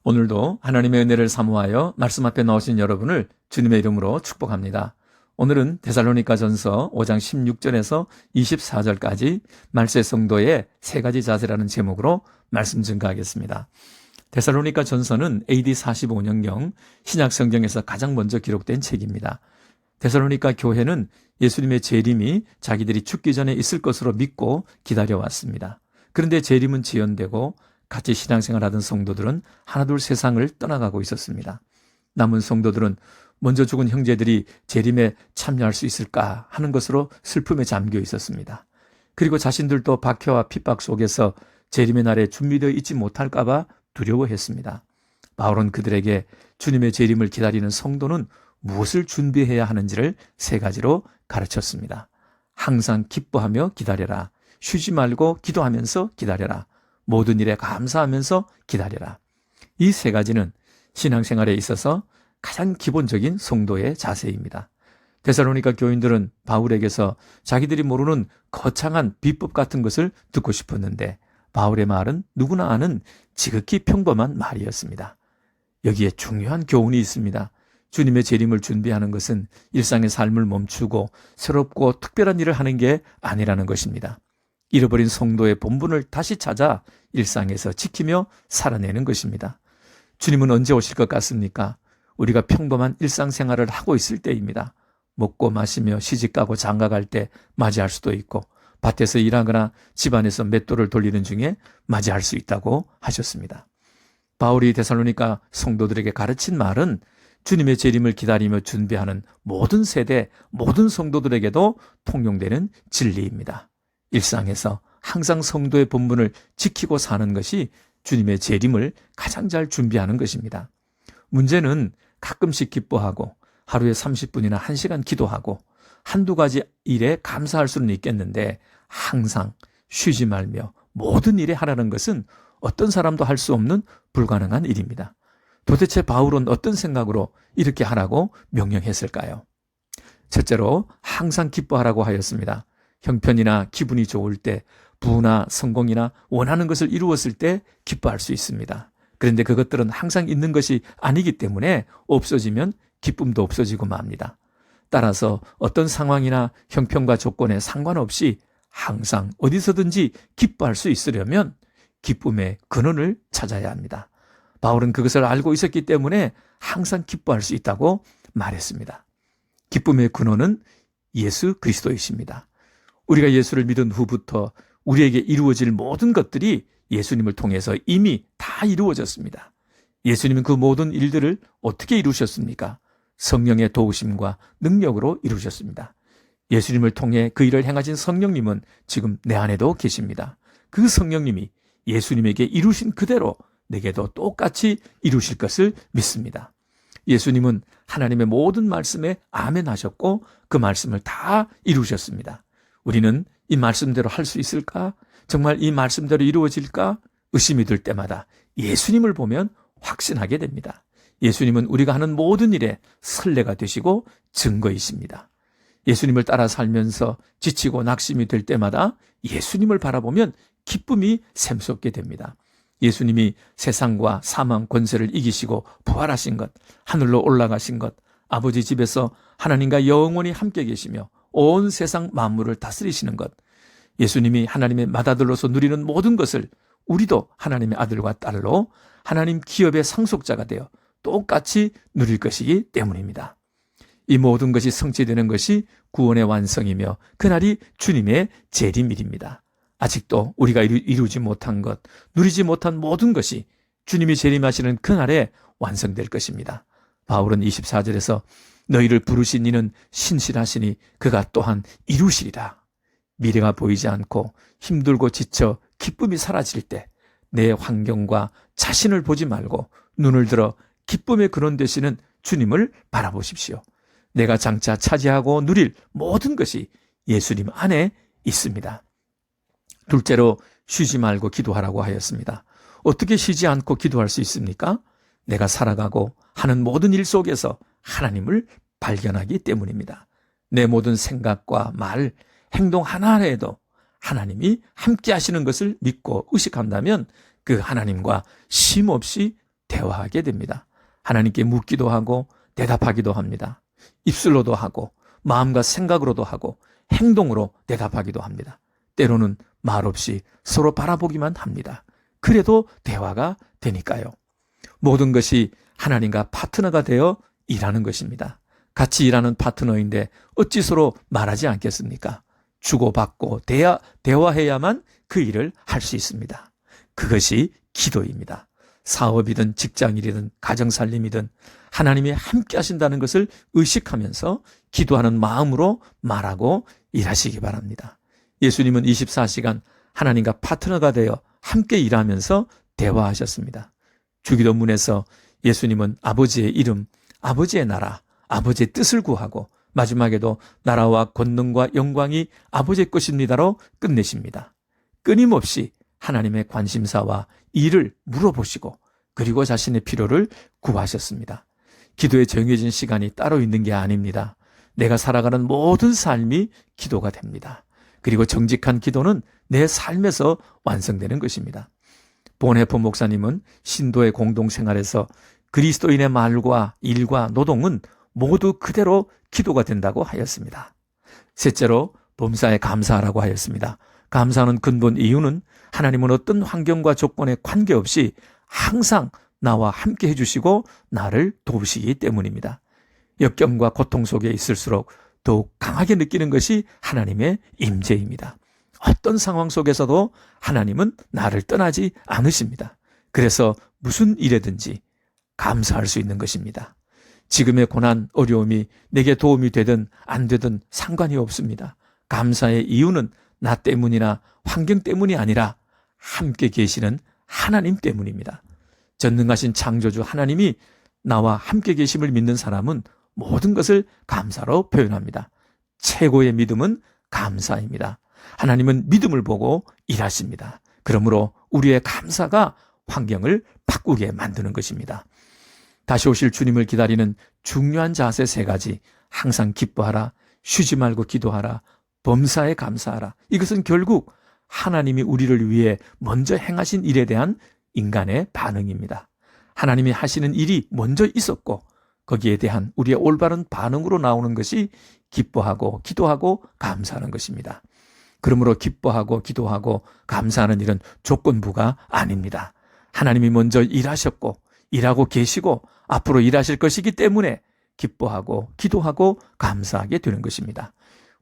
오늘도 하나님의 은혜를 사모하여 말씀 앞에 나오신 여러분을 주님의 이름으로 축복합니다. 오늘은 데살로니가전서 5장 16절에서 24절까지 말세 성도의 세 가지 자세라는 제목으로 말씀 증가하겠습니다. 데살로니가전서는 AD 45년경 신약 성경에서 가장 먼저 기록된 책입니다. 데살로니가 교회는 예수님의 재림이 자기들이 죽기 전에 있을 것으로 믿고 기다려왔습니다. 그런데 재림은 지연되고 같이 신앙생활하던 성도들은 하나둘 세상을 떠나가고 있었습니다. 남은 성도들은 먼저 죽은 형제들이 재림에 참여할 수 있을까 하는 것으로 슬픔에 잠겨 있었습니다. 그리고 자신들도 박해와 핍박 속에서 재림의 날에 준비되어 있지 못할까 봐 두려워했습니다. 바울은 그들에게 주님의 재림을 기다리는 성도는 무엇을 준비해야 하는지를 세 가지로 가르쳤습니다. 항상 기뻐하며 기다려라. 쉬지 말고 기도하면서 기다려라. 모든 일에 감사하면서 기다려라. 이 세 가지는 신앙생활에 있어서 가장 기본적인 성도의 자세입니다. 데살로니가 교인들은 바울에게서 자기들이 모르는 거창한 비법 같은 것을 듣고 싶었는데 바울의 말은 누구나 아는 지극히 평범한 말이었습니다. 여기에 중요한 교훈이 있습니다. 주님의 재림을 준비하는 것은 일상의 삶을 멈추고 새롭고 특별한 일을 하는 게 아니라는 것입니다. 잃어버린 성도의 본분을 다시 찾아 일상에서 지키며 살아내는 것입니다. 주님은 언제 오실 것 같습니까? 우리가 평범한 일상생활을 하고 있을 때입니다. 먹고 마시며 시집가고 장가갈 때 맞이할 수도 있고 밭에서 일하거나 집안에서 맷돌을 돌리는 중에 맞이할 수 있다고 하셨습니다. 바울이 데살로니가 성도들에게 가르친 말은 주님의 재림을 기다리며 준비하는 모든 세대, 모든 성도들에게도 통용되는 진리입니다. 일상에서 항상 성도의 본분을 지키고 사는 것이 주님의 재림을 가장 잘 준비하는 것입니다. 문제는 가끔씩 기뻐하고 하루에 30분이나 1시간 기도하고 한두 가지 일에 감사할 수는 있겠는데 항상 쉬지 말며 모든 일에 하라는 것은 어떤 사람도 할 수 없는 불가능한 일입니다. 도대체 바울은 어떤 생각으로 이렇게 하라고 명령했을까요? 첫째로 항상 기뻐하라고 하였습니다. 형편이나 기분이 좋을 때, 부나 성공이나 원하는 것을 이루었을 때 기뻐할 수 있습니다. 그런데 그것들은 항상 있는 것이 아니기 때문에 없어지면 기쁨도 없어지고 맙니다. 따라서 어떤 상황이나 형편과 조건에 상관없이 항상 어디서든지 기뻐할 수 있으려면 기쁨의 근원을 찾아야 합니다. 바울은 그것을 알고 있었기 때문에 항상 기뻐할 수 있다고 말했습니다. 기쁨의 근원은 예수 그리스도이십니다. 우리가 예수를 믿은 후부터 우리에게 이루어질 모든 것들이 예수님을 통해서 이미 다 이루어졌습니다. 예수님은 그 모든 일들을 어떻게 이루셨습니까? 성령의 도우심과 능력으로 이루셨습니다. 예수님을 통해 그 일을 행하신 성령님은 지금 내 안에도 계십니다. 그 성령님이 예수님에게 이루신 그대로 내게도 똑같이 이루실 것을 믿습니다. 예수님은 하나님의 모든 말씀에 아멘 하셨고 그 말씀을 다 이루셨습니다. 우리는 이 말씀대로 할 수 있을까? 정말 이 말씀대로 이루어질까? 의심이 들 때마다 예수님을 보면 확신하게 됩니다. 예수님은 우리가 하는 모든 일에 선례가 되시고 증거이십니다. 예수님을 따라 살면서 지치고 낙심이 될 때마다 예수님을 바라보면 기쁨이 샘솟게 됩니다. 예수님이 세상과 사망 권세를 이기시고 부활하신 것, 하늘로 올라가신 것, 아버지 집에서 하나님과 영원히 함께 계시며 온 세상 만물을 다스리시는 것, 예수님이 하나님의 맏아들로서 누리는 모든 것을 우리도 하나님의 아들과 딸로 하나님 기업의 상속자가 되어 똑같이 누릴 것이기 때문입니다. 이 모든 것이 성취되는 것이 구원의 완성이며 그날이 주님의 재림일입니다. 아직도 우리가 이루지 못한 것, 누리지 못한 모든 것이 주님이 재림하시는 그날에 완성될 것입니다. 바울은 24절에서 너희를 부르신 이는 신실하시니 그가 또한 이루시리라. 미래가 보이지 않고 힘들고 지쳐 기쁨이 사라질 때 내 환경과 자신을 보지 말고 눈을 들어 기쁨의 근원 되시는 주님을 바라보십시오. 내가 장차 차지하고 누릴 모든 것이 예수님 안에 있습니다. 둘째로 쉬지 말고 기도하라고 하였습니다. 어떻게 쉬지 않고 기도할 수 있습니까? 내가 살아가고 하는 모든 일 속에서 하나님을 발견하기 때문입니다. 내 모든 생각과 말, 행동 하나하나에도 하나님이 함께 하시는 것을 믿고 의식한다면 그 하나님과 쉼없이 대화하게 됩니다. 하나님께 묻기도 하고 대답하기도 합니다. 입술로도 하고 마음과 생각으로도 하고 행동으로 대답하기도 합니다. 때로는 말없이 서로 바라보기만 합니다. 그래도 대화가 되니까요. 모든 것이 하나님과 파트너가 되어 일하는 것입니다. 같이 일하는 파트너인데 어찌 서로 말하지 않겠습니까? 주고받고 대화해야만 그 일을 할 수 있습니다. 그것이 기도입니다. 사업이든 직장일이든 가정살림이든 하나님이 함께 하신다는 것을 의식하면서 기도하는 마음으로 말하고 일하시기 바랍니다. 예수님은 24시간 하나님과 파트너가 되어 함께 일하면서 대화하셨습니다. 주기도문에서 예수님은 아버지의 이름, 아버지의 나라, 아버지의 뜻을 구하고 마지막에도 나라와 권능과 영광이 아버지의 것입니다로 끝내십니다. 끊임없이 하나님의 관심사와 일을 물어보시고 그리고 자신의 필요를 구하셨습니다. 기도에 정해진 시간이 따로 있는 게 아닙니다. 내가 살아가는 모든 삶이 기도가 됩니다. 그리고 정직한 기도는 내 삶에서 완성되는 것입니다. 본해포 목사님은 신도의 공동생활에서 그리스도인의 말과 일과 노동은 모두 그대로 기도가 된다고 하였습니다. 셋째로 범사에 감사하라고 하였습니다. 감사하는 근본 이유는 하나님은 어떤 환경과 조건에 관계없이 항상 나와 함께 해주시고 나를 도우시기 때문입니다. 역경과 고통 속에 있을수록 더욱 강하게 느끼는 것이 하나님의 임재입니다. 어떤 상황 속에서도 하나님은 나를 떠나지 않으십니다. 그래서 무슨 일에든지 감사할 수 있는 것입니다. 지금의 고난, 어려움이 내게 도움이 되든 안 되든 상관이 없습니다. 감사의 이유는 나 때문이나 환경 때문이 아니라 함께 계시는 하나님 때문입니다. 전능하신 창조주 하나님이 나와 함께 계심을 믿는 사람은 모든 것을 감사로 표현합니다. 최고의 믿음은 감사입니다. 하나님은 믿음을 보고 일하십니다. 그러므로 우리의 감사가 환경을 바꾸게 만드는 것입니다. 다시 오실 주님을 기다리는 중요한 자세 3가지. 항상 기뻐하라, 쉬지 말고 기도하라, 범사에 감사하라. 이것은 결국 하나님이 우리를 위해 먼저 행하신 일에 대한 인간의 반응입니다. 하나님이 하시는 일이 먼저 있었고 거기에 대한 우리의 올바른 반응으로 나오는 것이 기뻐하고 기도하고 감사하는 것입니다. 그러므로 기뻐하고 기도하고 감사하는 일은 조건부가 아닙니다. 하나님이 먼저 일하셨고 일하고 계시고 앞으로 일하실 것이기 때문에 기뻐하고 기도하고 감사하게 되는 것입니다.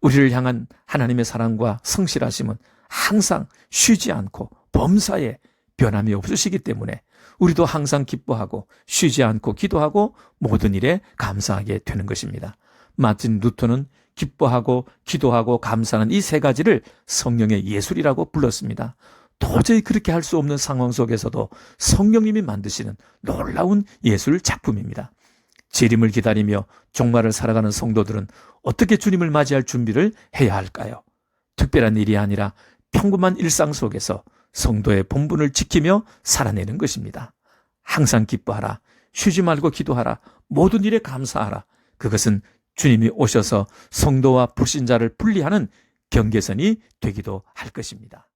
우리를 향한 하나님의 사랑과 성실하심은 항상 쉬지 않고 범사에 변함이 없으시기 때문에 우리도 항상 기뻐하고 쉬지 않고 기도하고 모든 일에 감사하게 되는 것입니다. 마틴 루터는 기뻐하고 기도하고 감사하는 이 3가지를 성령의 예술이라고 불렀습니다. 도저히 그렇게 할 수 없는 상황 속에서도 성령님이 만드시는 놀라운 예술 작품입니다. 재림을 기다리며 종말을 살아가는 성도들은 어떻게 주님을 맞이할 준비를 해야 할까요? 특별한 일이 아니라 평범한 일상 속에서 성도의 본분을 지키며 살아내는 것입니다. 항상 기뻐하라, 쉬지 말고 기도하라, 모든 일에 감사하라. 그것은 주님이 오셔서 성도와 불신자를 분리하는 경계선이 되기도 할 것입니다.